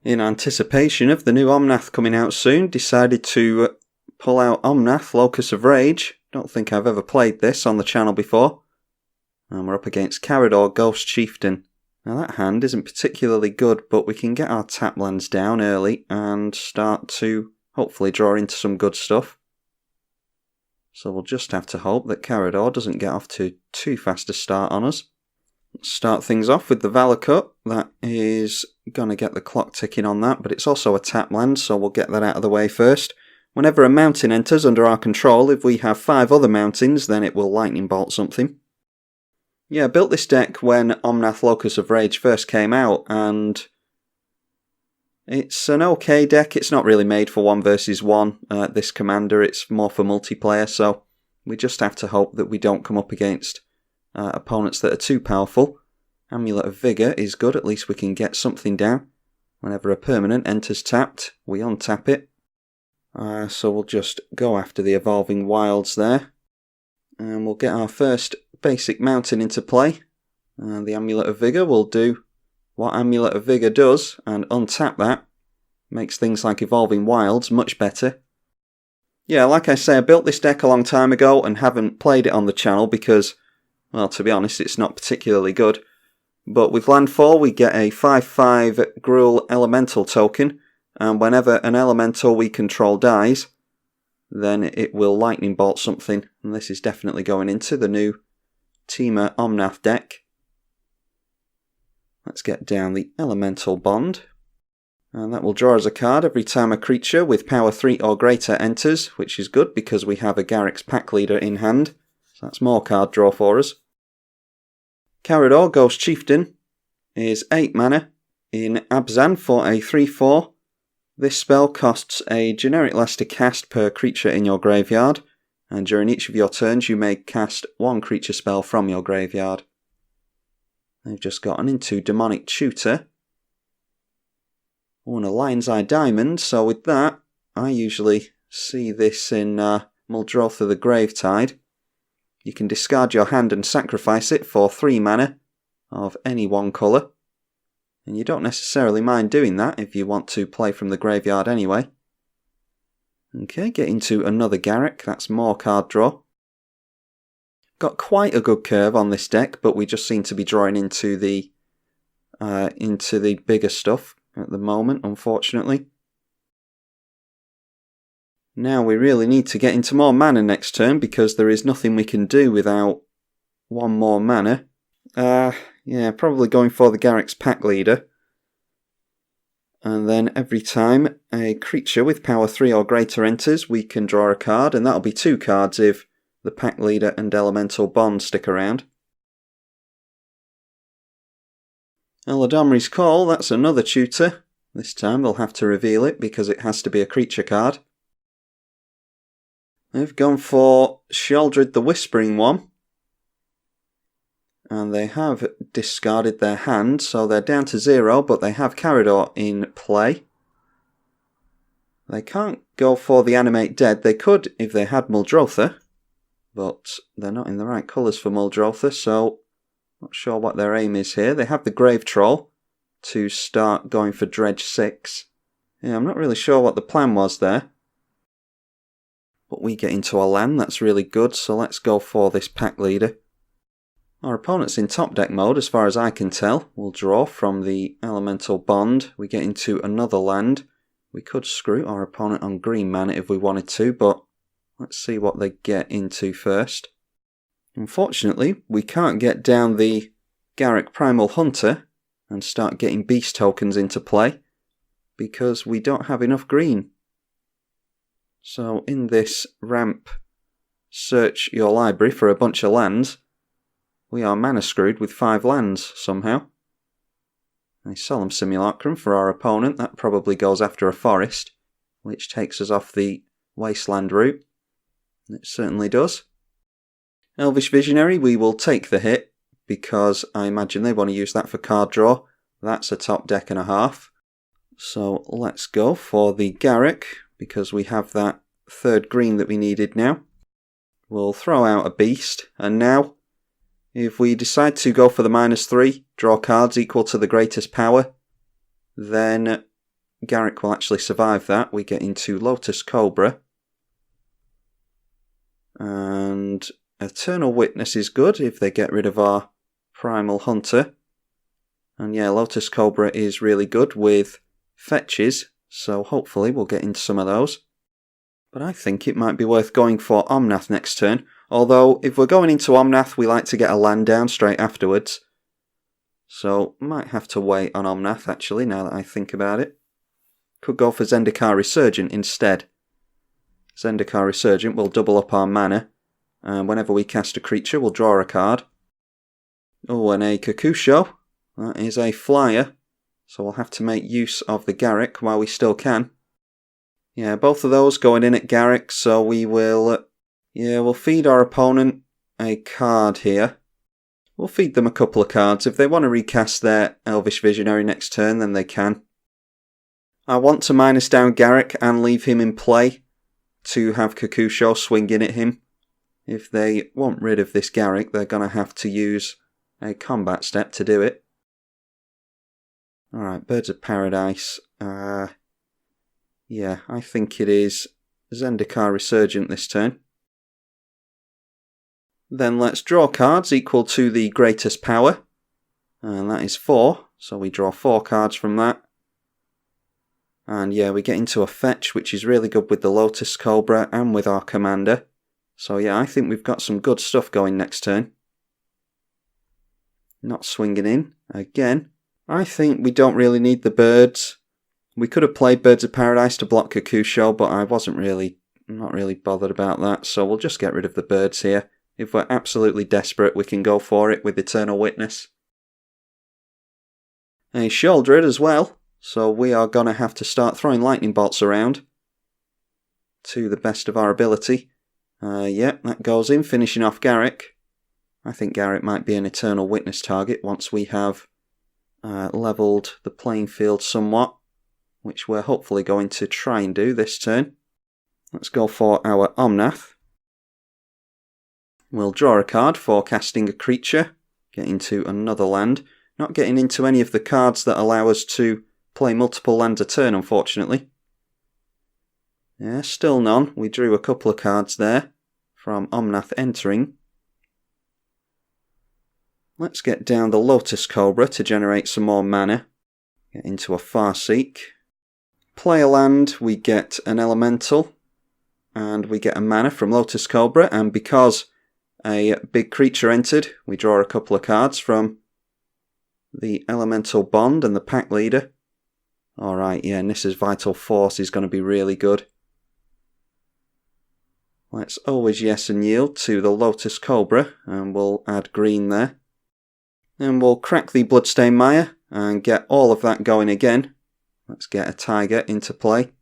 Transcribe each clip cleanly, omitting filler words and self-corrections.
in anticipation of the new Omnath coming out soon, decided to pull out Omnath, Locus of Rage. Don't think I've ever played this on the channel before. And we're up against Karador, Ghost Chieftain. Now that hand isn't particularly good, but we can get our tap lands down early and start to hopefully draw into some good stuff. So we'll just have to hope that Karador doesn't get off to too fast a start on us. Let's start things off with the Valor Cut. That is going to get the clock ticking on that, but it's also a tap land, so we'll get that out of the way first. Whenever a mountain enters under our control, if we have 5 other mountains, then it will lightning bolt something. Yeah, I built this deck when Omnath Locus of Rage first came out, and it's an okay deck. It's not really made for 1 versus 1, this commander. It's more for multiplayer, so we just have to hope that we don't come up against opponents that are too powerful. Amulet of Vigor is good, at least we can get something down. Whenever a permanent enters tapped, we untap it. So we'll just go after the Evolving Wilds there. And we'll get our first basic mountain into play. The Amulet of Vigor will do what Amulet of Vigor does and untap that. Makes things like Evolving Wilds much better. Yeah, like I say, I built this deck a long time ago and haven't played it on the channel because, well, to be honest, it's not particularly good. But with landfall, we get a 5/5 Gruul Elemental token, and whenever an elemental we control dies, then it will lightning bolt something, and this is definitely going into the new Teamer Omnath deck. Let's get down the Elemental Bond, and that will draw us a card every time a creature with power 3 or greater enters, which is good because we have a Garruk's Pack Leader in hand, so that's more card draw for us. Karador, Ghost Chieftain, is 8 mana in Abzan for a 3/4. This spell costs a generic last to cast per creature in your graveyard, and during each of your turns you may cast 1 creature spell from your graveyard. They've just gotten into Demonic Tutor. Oh, and a Lion's Eye Diamond, so with that, I usually see this in Muldrotha the Gravetide. You can discard your hand and sacrifice it for 3 mana of any 1 colour. And you don't necessarily mind doing that if you want to play from the graveyard anyway. Okay, get into another Garruk, that's more card draw. Got quite a good curve on this deck, but we just seem to be drawing into the bigger stuff at the moment, unfortunately. Now we really need to get into more mana next turn because there is nothing we can do without 1 more mana. Yeah, probably going for the Garruk's Pack Leader. And then every time a creature with power 3 or greater enters, we can draw a card, and that'll be 2 cards if the Pack Leader and Elemental Bond stick around. Eladamri's Call, that's another tutor. This time they'll have to reveal it because it has to be a creature card. They've gone for Sheoldred the Whispering One. And they have discarded their hand, so they're down to 0, but they have Karador in play. They can't go for the Animate Dead. They could if they had Muldrotha, but they're not in the right colours for Muldrotha, so not sure what their aim is here. They have the Grave Troll to start going for Dredge 6. Yeah, I'm not really sure what the plan was there. But we get into a land, that's really good, so let's go for this Pack Leader. Our opponent's in top deck mode as far as I can tell. We'll draw from the Elemental Bond. We get into another land. We could screw our opponent on green mana if we wanted to, but let's see what they get into first. Unfortunately, we can't get down the Garruk Primal Hunter and start getting beast tokens into play because we don't have enough green. So in this ramp, search your library for a bunch of lands. We are mana screwed with 5 lands somehow. A Solemn Simulacrum for our opponent, that probably goes after a forest, which takes us off the wasteland route. It certainly does. Elvish Visionary, we will take the hit, because I imagine they want to use that for card draw. That's a top deck and a half. So let's go for the Garruk, because we have that 3rd green that we needed now. We'll throw out a beast, and now, if we decide to go for the -3, draw cards equal to the greatest power, then Garrick will actually survive that. We get into Lotus Cobra. And Eternal Witness is good if they get rid of our Primal Hunter. And yeah, Lotus Cobra is really good with fetches, so hopefully we'll get into some of those. But I think it might be worth going for Omnath next turn, although if we're going into Omnath we like to get a land down straight afterwards. So might have to wait on Omnath actually, now that I think about it. Could go for Zendikar Resurgent instead. Zendikar Resurgent will double up our mana, and whenever we cast a creature we'll draw a card. Oh, and a Kakusho. That is a flyer, so we'll have to make use of the Garrick while we still can. Yeah, both of those going in at Garrick, so we will... we'll feed our opponent a card here. We'll feed them a couple of cards. If they want to recast their Elvish Visionary next turn, then they can. I want to minus down Garrick and leave him in play to have Kakusho swing in at him. If they want rid of this Garrick, they're going to have to use a combat step to do it. Alright, Birds of Paradise. Yeah, I think it is Zendikar Resurgent this turn. Then let's draw cards equal to the greatest power. And that is 4, so we draw 4 cards from that. And yeah, we get into a fetch, which is really good with the Lotus Cobra and with our commander. So yeah, I think we've got some good stuff going next turn. Not swinging in again. I think we don't really need the birds. We could have played Birds of Paradise to block Kakusho, but I not really bothered about that, so we'll just get rid of the birds here. If we're absolutely desperate, we can go for it with Eternal Witness. A Sheoldred as well, so we are going to have to start throwing lightning bolts around to the best of our ability. Yep, that goes in, finishing off Garrick. I think Garrick might be an Eternal Witness target once we have levelled the playing field somewhat, which we're hopefully going to try and do this turn. Let's go for our Omnath. We'll draw a card for casting a creature, get into another land. Not getting into any of the cards that allow us to play multiple lands a turn, unfortunately. Yeah, still none. We drew a couple of cards there from Omnath entering. Let's get down the Lotus Cobra to generate some more mana. Get into a Farseek. Play a land, we get an Elemental, and we get a mana from Lotus Cobra, and because a big creature entered, we draw a couple of cards from the Elemental Bond and the Pack Leader. Alright, yeah, Nissa's Vital Force is going to be really good. Let's always yes and yield to the Lotus Cobra, and we'll add green there. And we'll crack the Bloodstained Mire and get all of that going again. Let's get a Tiger into play.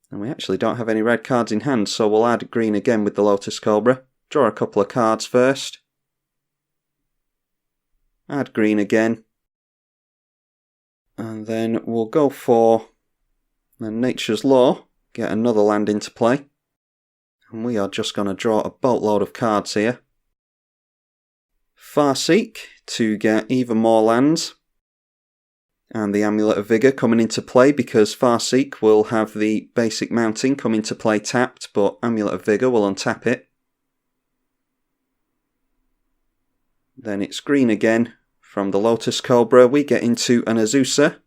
And we actually don't have any red cards in hand, so we'll add green again with the Lotus Cobra. Draw a couple of cards first. Add green again. And then we'll go for Nature's Law. Get another land into play. And we are just going to draw a boatload of cards here. Farseek to get even more lands. And the Amulet of Vigour coming into play because Farseek will have the basic mounting come into play tapped, but Amulet of Vigour will untap it. Then it's green again from the Lotus Cobra. We get into an Azusa.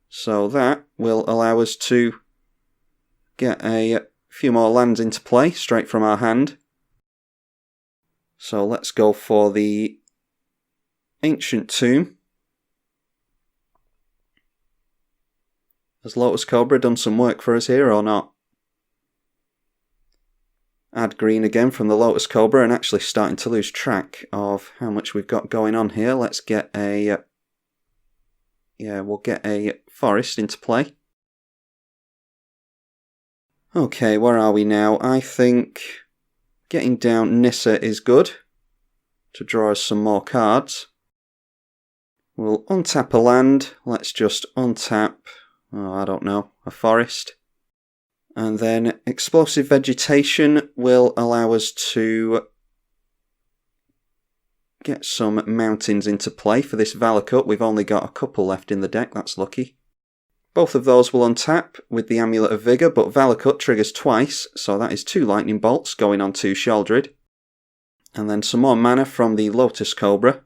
So that will allow us to get a few more lands into play straight from our hand. So let's go for the Ancient Tomb. Has Lotus Cobra done some work for us here or not? Add green again from the Lotus Cobra, and actually starting to lose track of how much we've got going on here. Let's get a... we'll get a Forest into play. Okay, where are we now? I think getting down Nissa is good to draw us some more cards. We'll untap a land. Let's just untap... I don't know, a forest. And then Explosive Vegetation will allow us to get some mountains into play for this Valakut. We've only got a couple left in the deck, that's lucky. Both of those will untap with the Amulet of Vigour, but Valakut triggers twice, so that is 2 lightning bolts going on to Sheoldred. And then some more mana from the Lotus Cobra.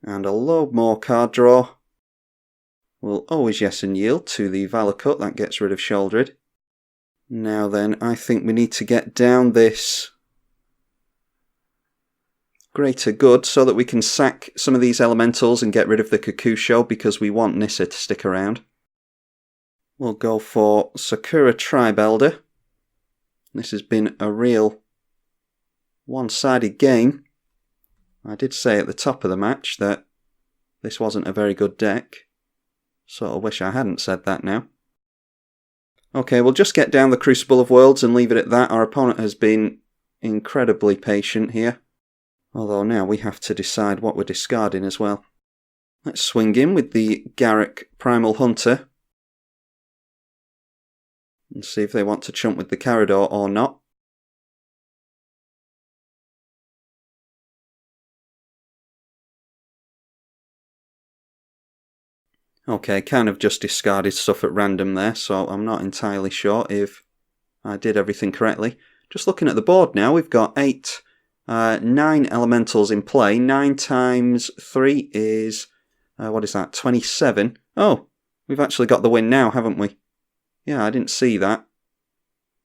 And a load more card draw. We'll always yes and yield to the Valakut, that gets rid of Sheoldred. Now then, I think we need to get down this Greater Good so that we can sack some of these elementals and get rid of the Kakusho because we want Nissa to stick around. We'll go for Sakura Tribe Elder. This has been a real one-sided game. I did say at the top of the match that this wasn't a very good deck. Sort of wish I hadn't said that now. Okay, we'll just get down the Crucible of Worlds and leave it at that. Our opponent has been incredibly patient here. Although now we have to decide what we're discarding as well. Let's swing in with the Garruk Primal Hunter. And see if they want to chump with the Karador or not. Okay, kind of just discarded stuff at random there, so I'm not entirely sure if I did everything correctly. Just looking at the board now, we've got 9 elementals in play. 9 times 3 is, what is that, 27? Oh, we've actually got the win now, haven't we? Yeah, I didn't see that.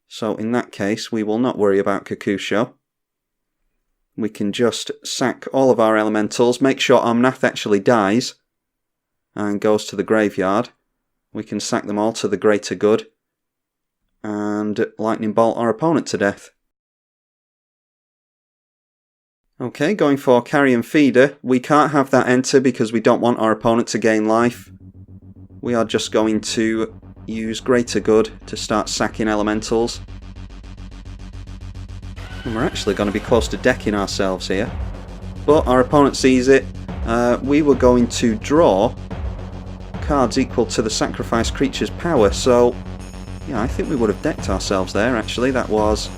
So in that case, we will not worry about Kakusho. We can just sack all of our elementals, make sure Omnath actually dies and goes to the graveyard. We can sack them all to the Greater Good and Lightning Bolt our opponent to death. Okay, going for Carrion Feeder. We can't have that enter because we don't want our opponent to gain life. We are just going to use Greater Good to start sacking elementals. And we're actually going to be close to decking ourselves here. But our opponent sees it. We were going to draw cards equal to the sacrificed creature's power, so yeah, I think we would have decked ourselves there actually. That was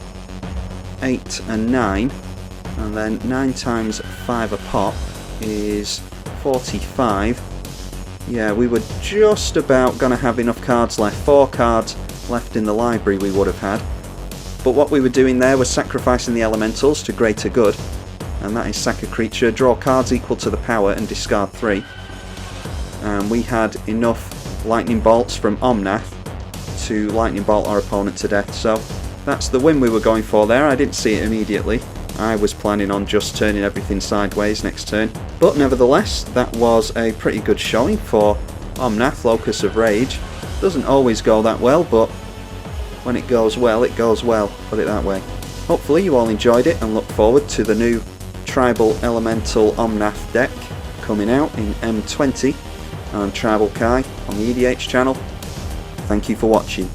8 and 9, and then 9 times 5 a pop is 45. Yeah, we were just about going to have enough cards left. 4 cards left in the library we would have had. But what we were doing there was sacrificing the elementals to Greater Good, and that is sack a creature, draw cards equal to the power and discard 3. And we had enough lightning bolts from Omnath to lightning bolt our opponent to death. So that's the win we were going for there. I didn't see it immediately. I was planning on just turning everything sideways next turn. But nevertheless, that was a pretty good showing for Omnath, Locus of Rage. Doesn't always go that well, but when it goes well, put it that way. Hopefully you all enjoyed it and look forward to the new Tribal Elemental Omnath deck coming out in M20 and tribalkai on the EDH channel. Thank you for watching.